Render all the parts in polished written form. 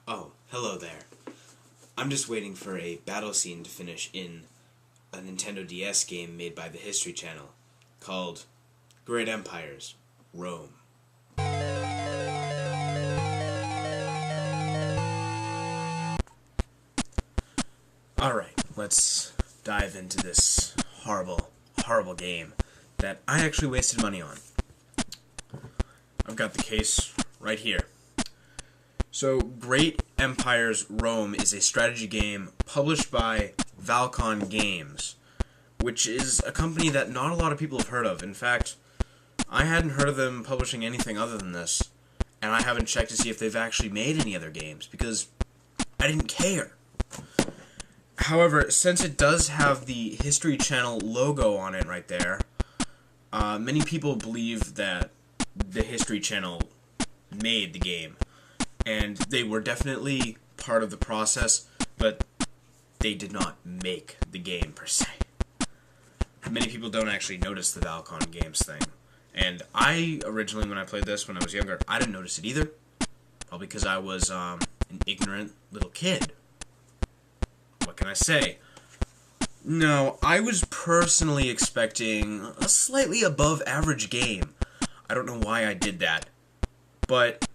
Oh, hello there. I'm just waiting for a battle scene to finish in a Nintendo DS game made by the History Channel called Great Empires, Rome. Alright, let's dive into this horrible, horrible game that I actually wasted money on. I've got the case right here. So, Great Empires Rome is a strategy game published by Valcon Games, which is a company that not a lot of people have heard of. In fact, I hadn't heard of them publishing anything other than this, and I haven't checked to see if they've actually made any other games, because I didn't care. However, since it does have the History Channel logo on it right there, many people believe that the History Channel made the game. And they were definitely part of the process, but they did not make the game, per se. Many people don't actually notice the Valcon Games thing. And I, originally, when I played this when I was younger, I didn't notice it either. Probably because I was an ignorant little kid. What can I say? No, I was personally expecting a slightly above average game. I don't know why I did that. But,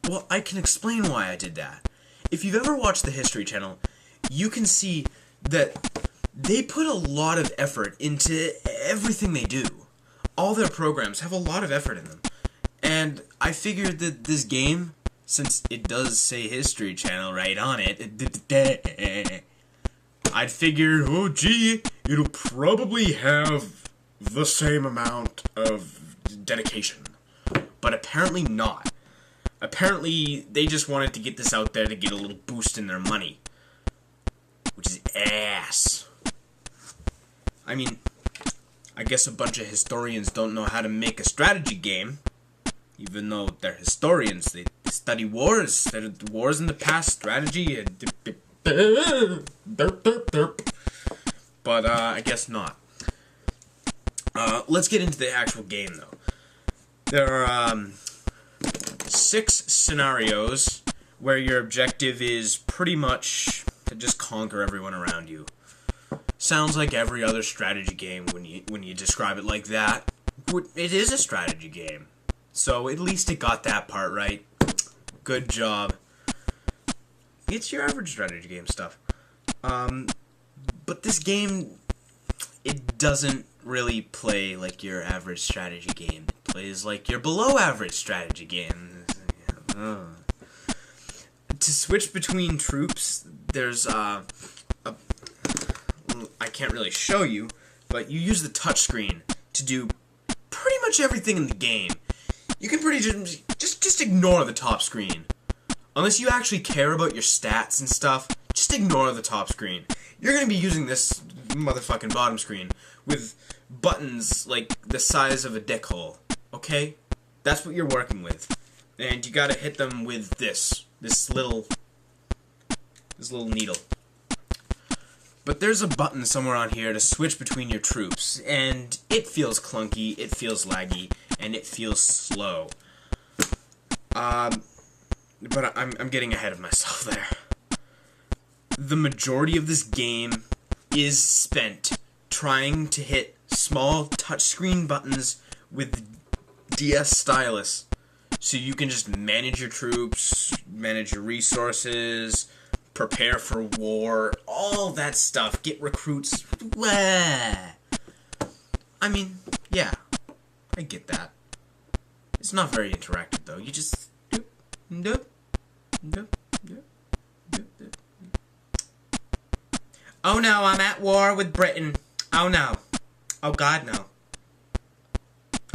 well, I can explain why I did that. If you've ever watched the History Channel, you can see that they put a lot of effort into everything they do. All their programs have a lot of effort in them. And I figured that this game, since it does say History Channel right on it, I'd figure, oh gee, it'll probably have the same amount of dedication. But apparently not. Apparently, they just wanted to get this out there to get a little boost in their money. Which is ass. I mean, I guess a bunch of historians don't know how to make a strategy game. Even though they're historians, they study wars. They're wars in the past, strategy. But, I guess not. Let's get into the actual game, though. There are, 6 scenarios where your objective is pretty much to just conquer everyone around you. Sounds like every other strategy game when you describe it like that. It is a strategy game. So at least it got that part right. Good job. It's your average strategy game stuff. But this game, it doesn't really play like your average strategy game. It plays like your below average strategy game. To switch between troops, there's I can't really show you, but you use the touchscreen to do pretty much everything in the game. You can pretty just ignore the top screen. Unless you actually care about your stats and stuff, just ignore the top screen. You're going to be using this motherfucking bottom screen with buttons like the size of a dick hole, okay? That's what you're working with. And you gotta hit them with this little needle. But there's a button somewhere on here to switch between your troops, and it feels clunky, it feels laggy, and it feels slow. But I'm getting ahead of myself there. The majority of this game is spent trying to hit small touchscreen buttons with DS stylus. So you can just manage your troops, manage your resources, prepare for war, all that stuff, get recruits. I mean, yeah, I get that. It's not very interactive though. You just Oh no, I'm at war with Britain. Oh no. Oh God, no.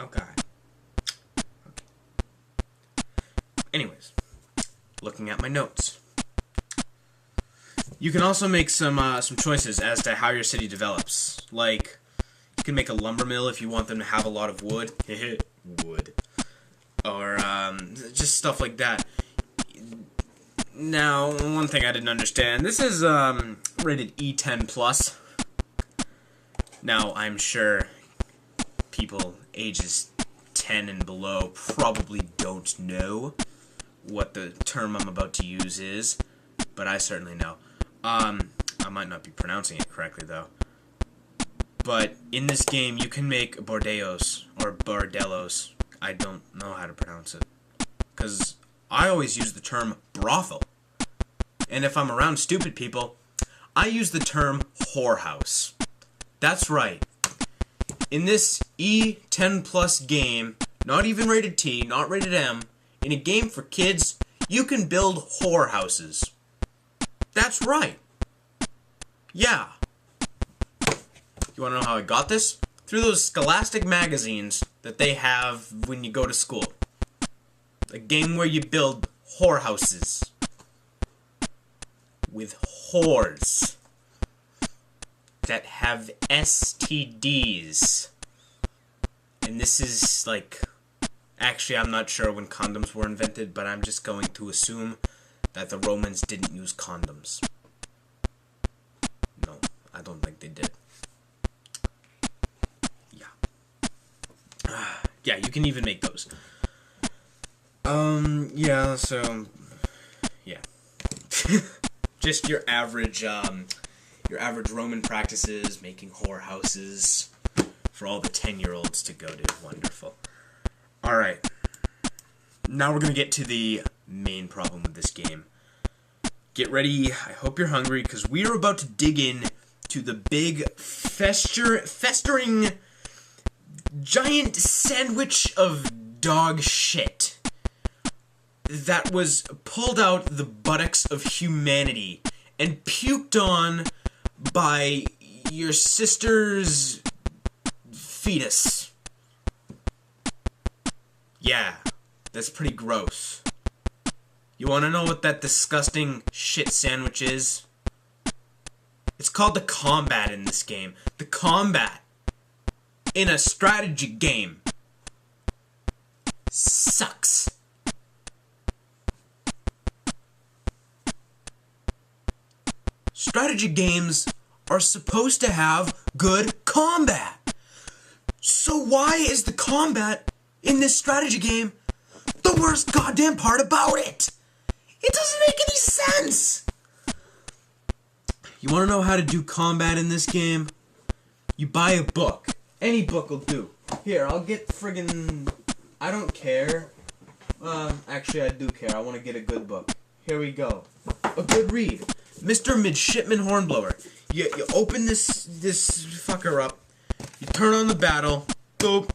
Oh God. Anyways, looking at my notes. You can also make some choices as to how your city develops. Like, You can make a lumber mill if you want them to have a lot of wood. Wood. Or, just stuff like that. Now, one thing I didn't understand. This is, rated E10+. Now, I'm sure people ages 10 and below probably don't know what the term I'm about to use is, but I certainly know. I might not be pronouncing it correctly, though. But in this game, you can make bordellos, or bordellos. I don't know how to pronounce it, because I always use the term brothel. And if I'm around stupid people, I use the term whorehouse. That's right. In this E10+ game, not even rated T, not rated M, in a game for kids, you can build whorehouses. That's right. Yeah. You want to know how I got this? Through those Scholastic magazines that they have when you go to school. A game where you build whorehouses. With whores. That have STDs. And this is like... Actually, I'm not sure when condoms were invented, but I'm just going to assume that the Romans didn't use condoms. No, I don't think they did. Yeah, you can even make those. Yeah, so... Yeah. Just your average Roman practices, making whorehouses for all the 10-year-olds to go to. Wonderful. Alright. Now we're gonna get to the main problem with this game. Get ready, I hope you're hungry, because we are about to dig in to the big, festering, giant sandwich of dog shit that was pulled out the buttocks of humanity and puked on by your sister's fetus. Yeah, that's pretty gross. You want to know what that disgusting shit sandwich is? It's called the combat in this game. The combat in a strategy game sucks. Strategy games are supposed to have good combat. So why is the combat in this strategy game the worst goddamn part about it? It doesn't make any sense. You want to know how to do combat in this game? You buy a book. Any book will do. Here, I'll get friggin'... I don't care. Actually, I do care. I want to get a good book. Here we go. A good read. Mr. Midshipman Hornblower. You open this fucker up. You turn on the battle. Boop.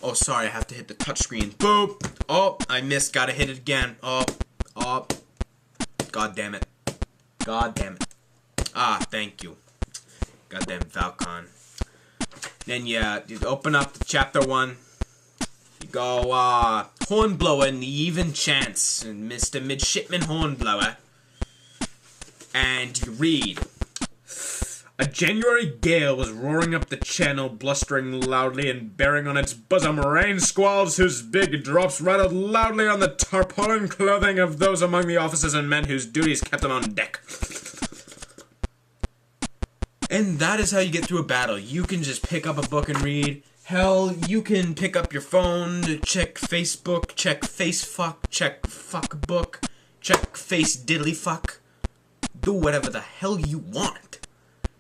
Oh, sorry, I have to hit the touchscreen. Boop. Oh, I missed. Gotta hit it again. Oh. God damn it. God damn it. Ah, thank you. Goddamn Falcon. Then you open up the chapter 1. You go, Hornblower and the Even Chance, and Mr. Midshipman Hornblower. And you read. A January gale was roaring up the channel, blustering loudly and bearing on its bosom rain squalls whose big drops rattled loudly on the tarpaulin clothing of those among the officers and men whose duties kept them on deck. And that is how you get through a battle. You can just pick up a book and read. Hell, you can pick up your phone to check Facebook, check Facefuck, check Fuckbook, check Face Diddly Fuck. Do whatever the hell you want.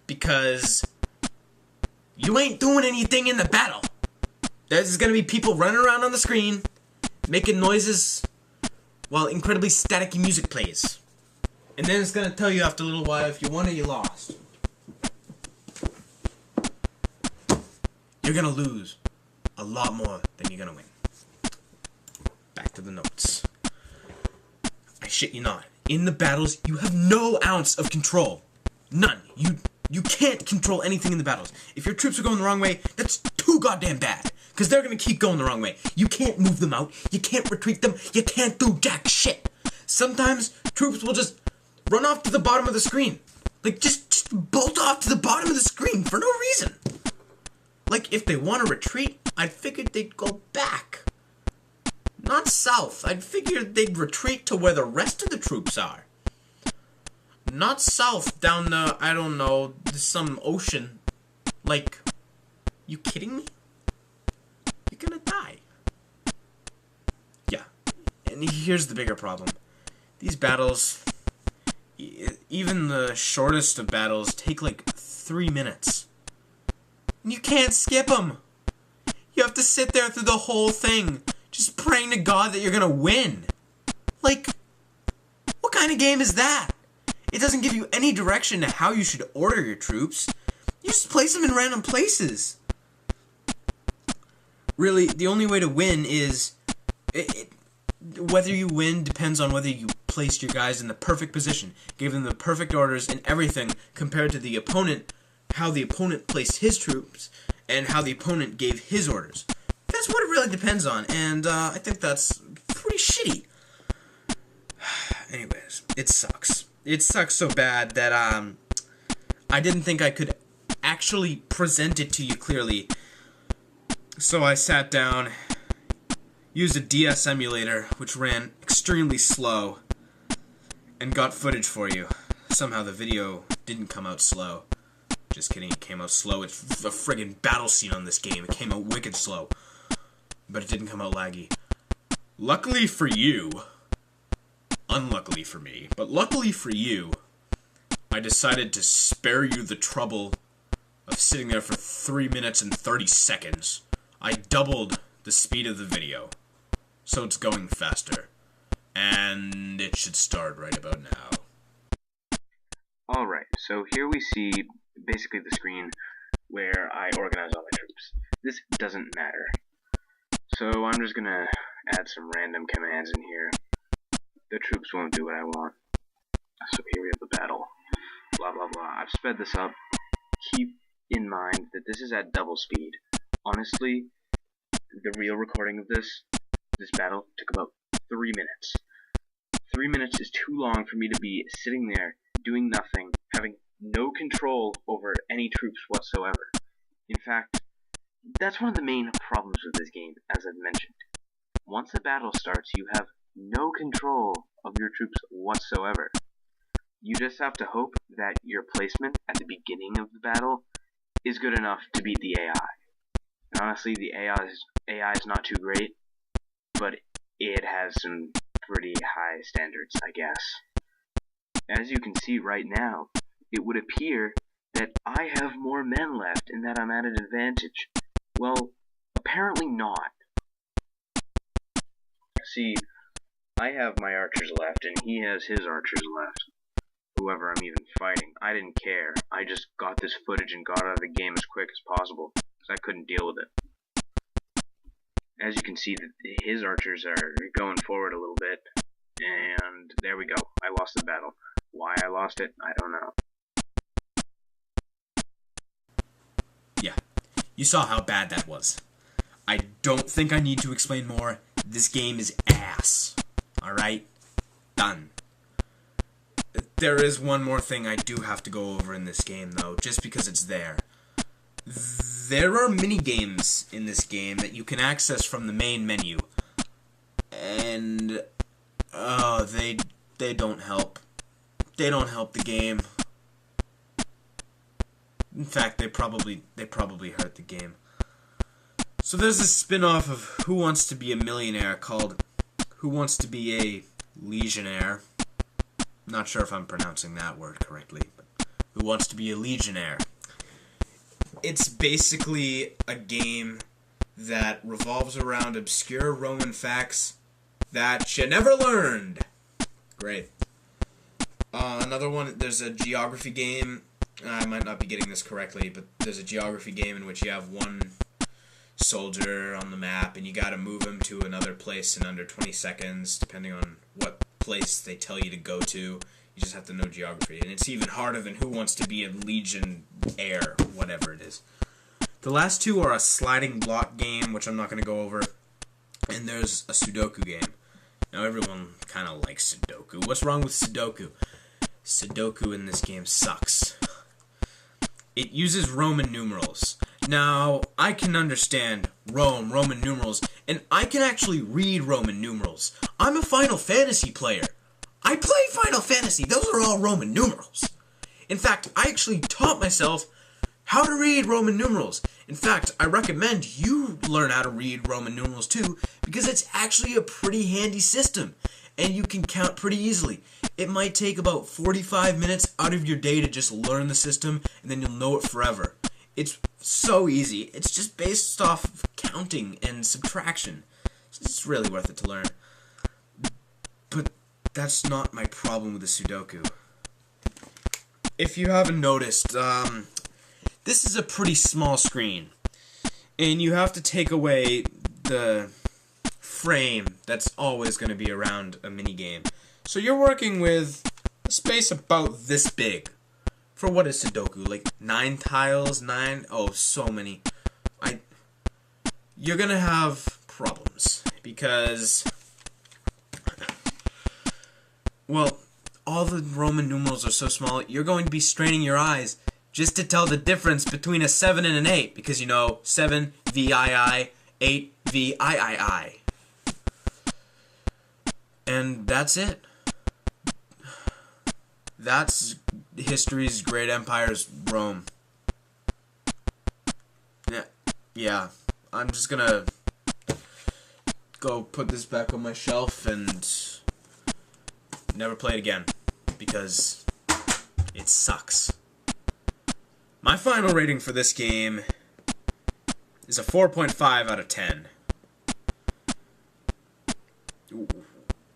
Because you ain't doing anything in the battle. There's gonna be people running around on the screen, making noises, while incredibly staticky music plays. And then it's gonna tell you after a little while if you won or you lost. You're gonna lose a lot more than you're gonna win. Back to the notes. I shit you not. In the battles, you have no ounce of control. None. You can't control anything in the battles. If your troops are going the wrong way, that's too goddamn bad. Because they're going to keep going the wrong way. You can't move them out. You can't retreat them. You can't do jack shit. Sometimes troops will just run off to the bottom of the screen. Like, just bolt off to the bottom of the screen for no reason. Like, if they want to retreat, I figured they'd go back. Not south. I'd figured they'd retreat to where the rest of the troops are. Not south down the, I don't know, some ocean. Like, you kidding me? You're gonna die. Yeah. And here's the bigger problem. These battles, even the shortest of battles, take like 3 minutes. And you can't skip them. You have to sit there through the whole thing, just praying to God that you're gonna win. Like, what kind of game is that? It doesn't give you any direction to how you should order your troops. You just place them in random places. Really, the only way to win is... whether you win depends on whether you placed your guys in the perfect position, gave them the perfect orders and everything, compared to the opponent, how the opponent placed his troops, and how the opponent gave his orders. That's what it really depends on, and I think that's pretty shitty. Anyways, it sucks. It sucks so bad that I didn't think I could actually present it to you clearly. So I sat down, used a DS emulator, which ran extremely slow, and got footage for you. Somehow the video didn't come out slow. Just kidding, it came out slow. It's a friggin' battle scene on this game. It came out wicked slow. But it didn't come out laggy. Luckily for you, unluckily for me, but luckily for you, I decided to spare you the trouble of sitting there for 3 minutes and 30 seconds. I doubled the speed of the video, so it's going faster. And it should start right about now. Alright, so here we see basically the screen where I organize all my troops. This doesn't matter. So I'm just gonna add some random commands in here. The troops won't do what I want. So here we have the battle. Blah blah blah. I've sped this up. Keep in mind that this is at double speed. Honestly, the real recording of this battle took about 3 minutes. 3 minutes is too long for me to be sitting there doing nothing, having no control over any troops whatsoever. In fact, that's one of the main problems with this game, as I've mentioned. Once the battle starts, you have no control of your troops whatsoever. You just have to hope that your placement at the beginning of the battle is good enough to beat the AI. And honestly, the AI is not too great, but it has some pretty high standards, I guess. As you can see right now, it would appear that I have more men left and that I'm at an advantage. Well, apparently not. See, I have my archers left and he has his archers left. Whoever I'm even fighting. I didn't care. I just got this footage and got out of the game as quick as possible, because I couldn't deal with it. As you can see, his archers are going forward a little bit, and there we go. I lost the battle. Why I lost it, I don't know. Yeah, you saw how bad that was. I don't think I need to explain more. This game is ass. Alright? Done. There is one more thing I do have to go over in this game, though, just because it's there. There are mini-games in this game that you can access from the main menu. And, oh, they don't help. They don't help the game. In fact, they probably hurt the game. So there's a spin-off of Who Wants to Be a Millionaire called Who Wants to Be a Legionnaire. Not sure if I'm pronouncing that word correctly, but Who Wants to Be a Legionnaire. It's basically a game that revolves around obscure Roman facts that you never learned. Great. Another one, there's a geography game. I might not be getting this correctly, but there's a geography game in which you have one soldier on the map, and you gotta move him to another place in under 20 seconds, depending on what place they tell you to go to. You just have to know geography, and it's even harder than Who Wants to Be a Legionnaire, whatever it is. The last two are a sliding block game, which I'm not going to go over, and there's a Sudoku game. Now everyone kind of likes Sudoku. What's wrong with Sudoku? Sudoku in this game sucks. It uses Roman numerals. Now, I can understand Roman numerals, and I can actually read Roman numerals. I'm a Final Fantasy player. I play Final Fantasy. Those are all Roman numerals. In fact, I actually taught myself how to read Roman numerals. In fact, I recommend you learn how to read Roman numerals too, because it's actually a pretty handy system, and you can count pretty easily. It might take about 45 minutes out of your day to just learn the system, and then you'll know it forever. It's so easy. It's just based off of counting and subtraction. It's really worth it to learn. But that's not my problem with the Sudoku. If you haven't noticed, this is a pretty small screen, and you have to take away the frame that's always going to be around a minigame. So you're working with a space about this big. For what is Sudoku? Like 9 tiles? 9? Oh, so many. You're going to have problems, because, well, all the Roman numerals are so small, you're going to be straining your eyes just to tell the difference between a 7 and an 8, because you know 7 VII, 8 VIII. And that's it. That's history's great empires, Rome. Yeah. I'm just gonna go put this back on my shelf and never play it again, because it sucks. My final rating for this game is a 4.5 out of 10.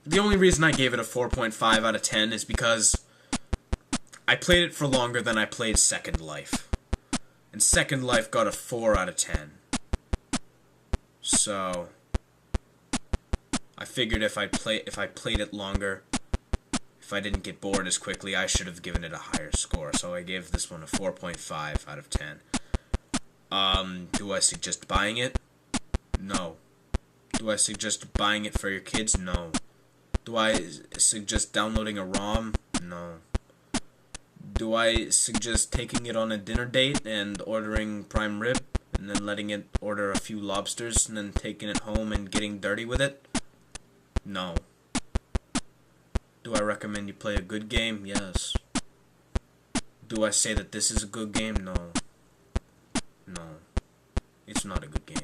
The only reason I gave it a 4.5 out of 10 is because I played it for longer than I played Second Life. And Second Life got a 4 out of 10. So I figured if I played it longer, if I didn't get bored as quickly, I should have given it a higher score. So I gave this one a 4.5 out of 10. Do I suggest buying it? No. Do I suggest buying it for your kids? No. Do I suggest downloading a ROM? No. Do I suggest taking it on a dinner date and ordering prime rib, and then letting it order a few lobsters, and then taking it home and getting dirty with it? No. Do I recommend you play a good game? Yes. Do I say that this is a good game? No. No. It's not a good game.